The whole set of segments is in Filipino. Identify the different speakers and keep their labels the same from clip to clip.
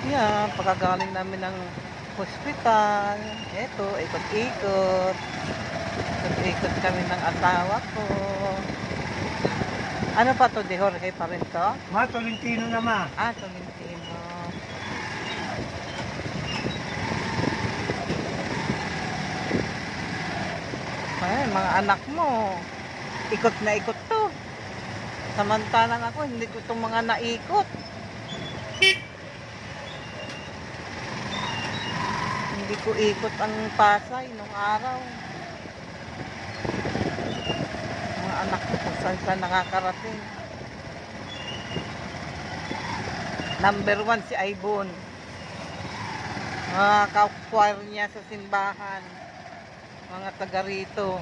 Speaker 1: Yan, pagkagaling namin ng hospital. Eto, ikot-ikot. Ikot-ikot kami ng asawa ko. Ano pa to, de Jorge pa rin to?
Speaker 2: Ma, Tolentino na ma.
Speaker 1: Ah, Tolentino. Ay, mga anak mo, ikot na ikot to. Samantalang ako, hindi ko itong mga naikot. Hindi ko ikot ang Pasay nung araw. Mga anak ko kung saan nakakarating. Number 1 si Aibon. Mga ka-choir niya sa simbahan. Mga taga rito.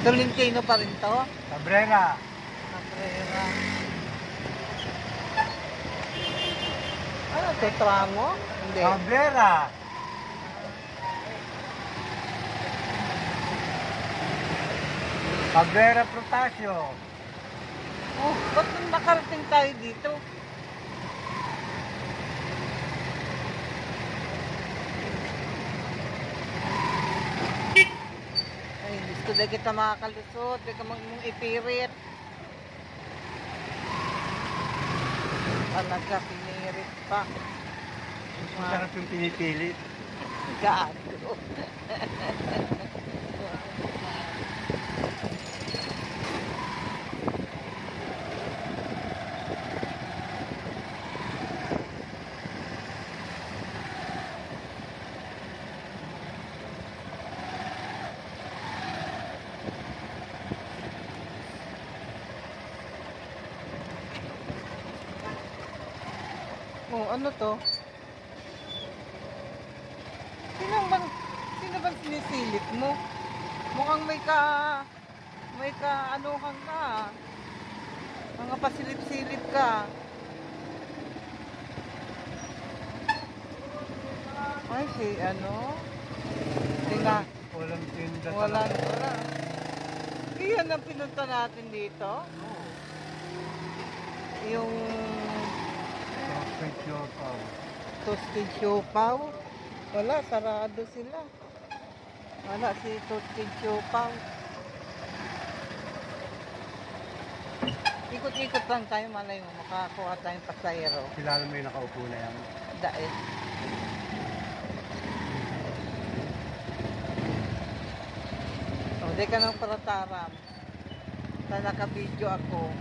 Speaker 1: Tolentino pa rin to?
Speaker 2: Cabrera.
Speaker 1: Cabrera. Ano, Tetrango? Hindi.
Speaker 2: Cabrera. Cabrera Protasio.
Speaker 1: Oh, ba't nung nakarating tayo dito? Ay, gusto na kita makakalusot. Hindi ka mong ipirit. Talaga, pinirit pa.
Speaker 2: Masarap yung pinipilit.
Speaker 1: Gago. Oh, ano to? Sino bang sinisilip mo? Mukhang may anuhan ka. Mga pasilip-silip ka. Ay, si ano? Tingnan.
Speaker 2: Walang tinda.
Speaker 1: Wala. Iyan ang pinunta natin dito. Yung
Speaker 2: Toasted siopaw.
Speaker 1: toasted siopaw. Wala, sarado sila. Wala si toasted siopaw. Ikot-ikot lang tayo, malay mo, makakuha tayong pasayro.
Speaker 2: Kilala mo yung nakaupo na yan.
Speaker 1: Dahil. O, di ka nang parataram. Na naka-video ako.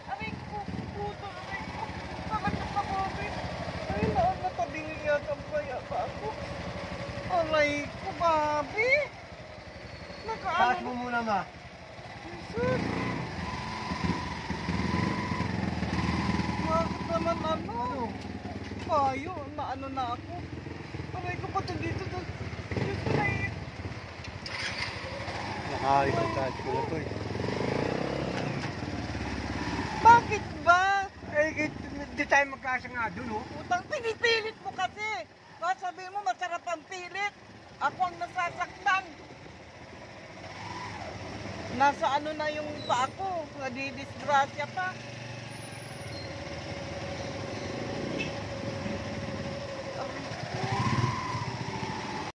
Speaker 1: Aray ko! Puto, aray ko. Nakatok ako, aray. Ay, natabing yata ang baya pa ako. Aray ko, babi.
Speaker 2: Taas mo muna ma.
Speaker 1: Jesus. Bakit naman ano? Payo, maano na ako. Aray ko pati dito. Diyos ko na eh.
Speaker 2: Nakaikot tayo ko na to eh.
Speaker 1: Bakit ba?
Speaker 2: Eh, di tayo magkasa nga dun oh.
Speaker 1: Utang pinipilit mo kasi. Bakit sabihin mo masarap ang pilit? Ako ang nasasaktan. Nasa ano na yung pa ako. Nadidisgrasya pa.